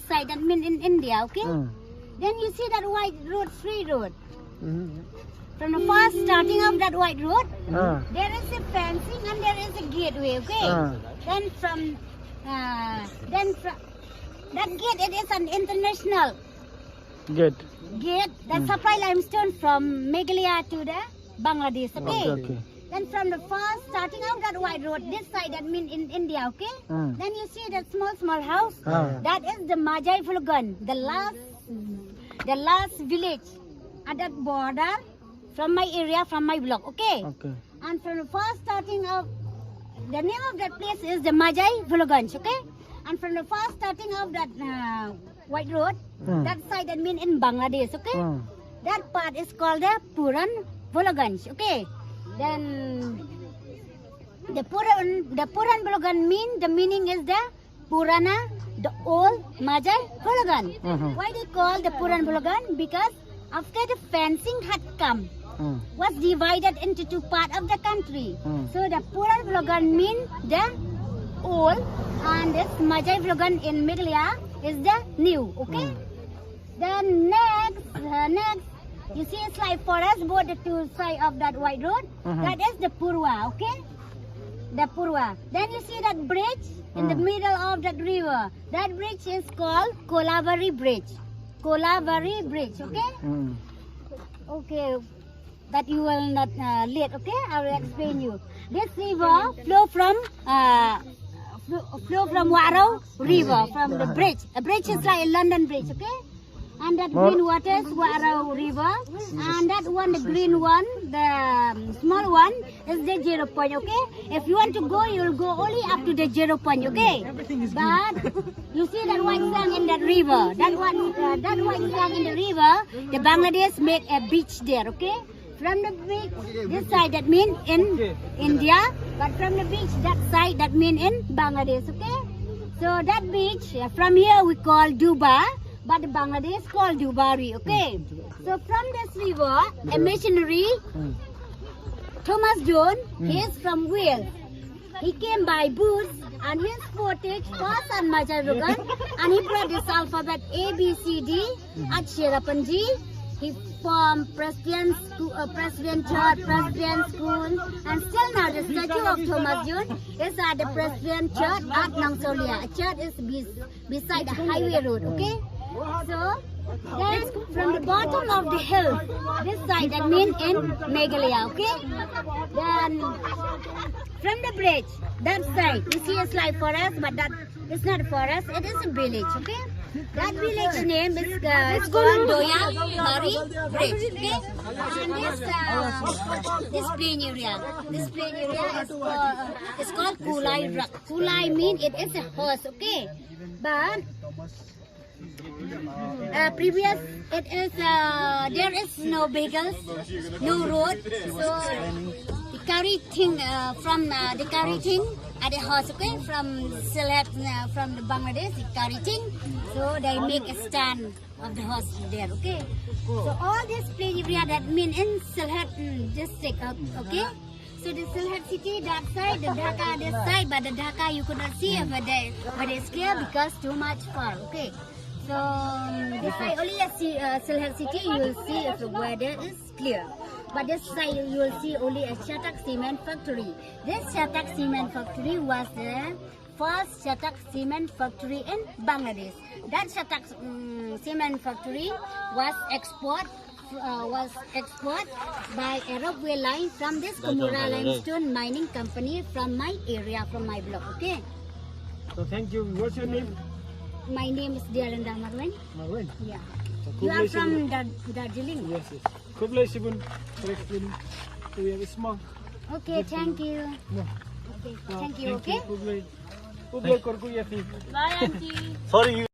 side, that means in India, okay? Then you see that white road, free road. From the first starting of that white road, there is a fencing and there is a gateway, okay? Then from that gate, it is an international Gate. that supply limestone from Meghalaya to the Bangladesh, okay? Then from the first starting of that white road, this side, that means in India, okay? Then you see that small house, that is the Majai Phulugan, the last village at that border from my area, from my block, okay? And from the first starting of, the name of that place is the Majai Phuluganj, okay? And from the first starting of that white road, that side, that means in Bangladesh, okay? That part is called the Puran Phuluganj, okay? Then the Puran Phulugan mean, the meaning is the Purana, the old Majai Phulugan. Why they call the Puran Phulugan? Because after the fencing had come, was divided into two parts of the country. So the Puran Phulugan mean the old, and this Majai Phulugan in Meghalaya is the new, okay? Then next, you see it's like forest, both the two sides of that white road. That is the Purwa, okay? The Purwa. Then you see that bridge in the middle of that river. That bridge is called Kolavari Bridge. Kolavari Bridge, okay? Okay, that you will not late, okay? I will explain you. This river flow from Warrow River, from the bridge. A bridge is like a London Bridge, okay? And that green water is Warrow River, and that one, the green one, the small one, is the 0 point, okay? If you want to go, you will go only up to the 0 point, okay? But you see that white sand in that river, that white sand in the river, the Bangladesh make a beach there, okay? From the beach, this side, that means in India, but from the beach, that side, that means in Bangladesh, okay? So that beach, from here we call Duba, but the Bangladesh called Dubari, okay? So from this river, a missionary, Thomas John, he is from Wales. He came by boots and his portage passed on Majai Phulugan, and he brought this alphabet A, B, C, D at Sherapanji. He formed Presbyterian Church, Presbyterian School, and still now the statue of Thomas John is at the Presbyterian Church at Nangsolia. A church is beside the highway road, okay? So, then from the bottom of the hill, this side, that means in Meghalaya, okay? Then from the bridge, that side, you see it's like forest, but that it's not a forest, it is a village, okay? That village name is called Doya Mari Bridge, okay? And this plain area is called Kulai Rock. Kulai means it is a horse, okay? But previous, it is there is no vehicles, no road, so the carry thing at the horse, okay, from Sylhet, from the Bangladesh, the carry thing, so they make a stand of the horse there, okay? So all this plain area, that mean in Sylhet district, okay? So the Sylhet city, that side, the Dhaka this side, but the Dhaka you could not see over there, but it's clear because too much far, okay? So this side only a Sylhet city, you will see if the weather is clear. But this side you will see only a Chatak cement factory. This Chatak cement factory was the first Chatak cement factory in Bangladesh. That Chatak cement factory was export by a railway line from this Kumura limestone mining company from my area, from my block, okay? So thank you. What's your name? My name is Dialanda Marwen. Marwen? Yeah. You are from Darjeeling? Yes, yes. God bless you for explaining. So we have a small. Okay, thank you. No. Okay, thank you, okay? Bye, Auntie. Sorry.